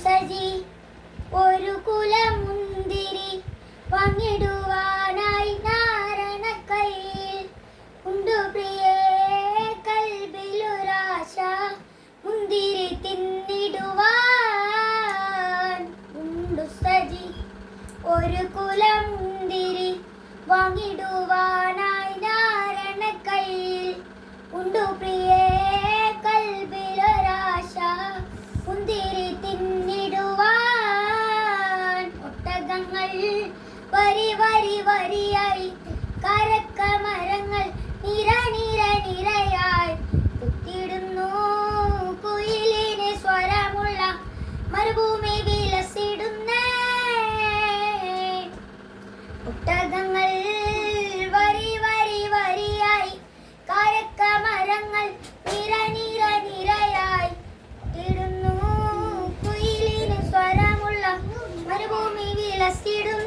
സജി ഒരു കുലമുന്തിരി പങ്കിടുവാനായി നാരണ കയ്യിൽ ഉണ്ടു പ്രിയേ കൽബിലൊരാശ മുന്തിരി തിന്നിടുവാൻ. ഉണ്ടു സജി ഒരു കുലമുന്തിരി വാങ്ങിടുവാനായി നാരണ കയ്യിൽ ഉണ്ടു പ്രിയേ കൽബിലൊരാശ മുന്തിരി തിന്നിടുവാൻ. ഒട്ടകങ്ങൾ വരി വരി വരിയായി കരക്ക മരങ്ങൾ നിര നിര നിരയായി കുത്തിടുന്നു കുയിലിന് സ്വരമുള്ള മരുഭൂമി വിലസിടുന്നേ. ഒട്ടകങ്ങൾ വരി വരി വരിയായി കരക്ക മരങ്ങൾ നിര നിര നിരയായി കുത്തിടുന്നു കുയിലിന് സ്വരമുള്ള മരുഭൂമി വിലസിടുന്നു.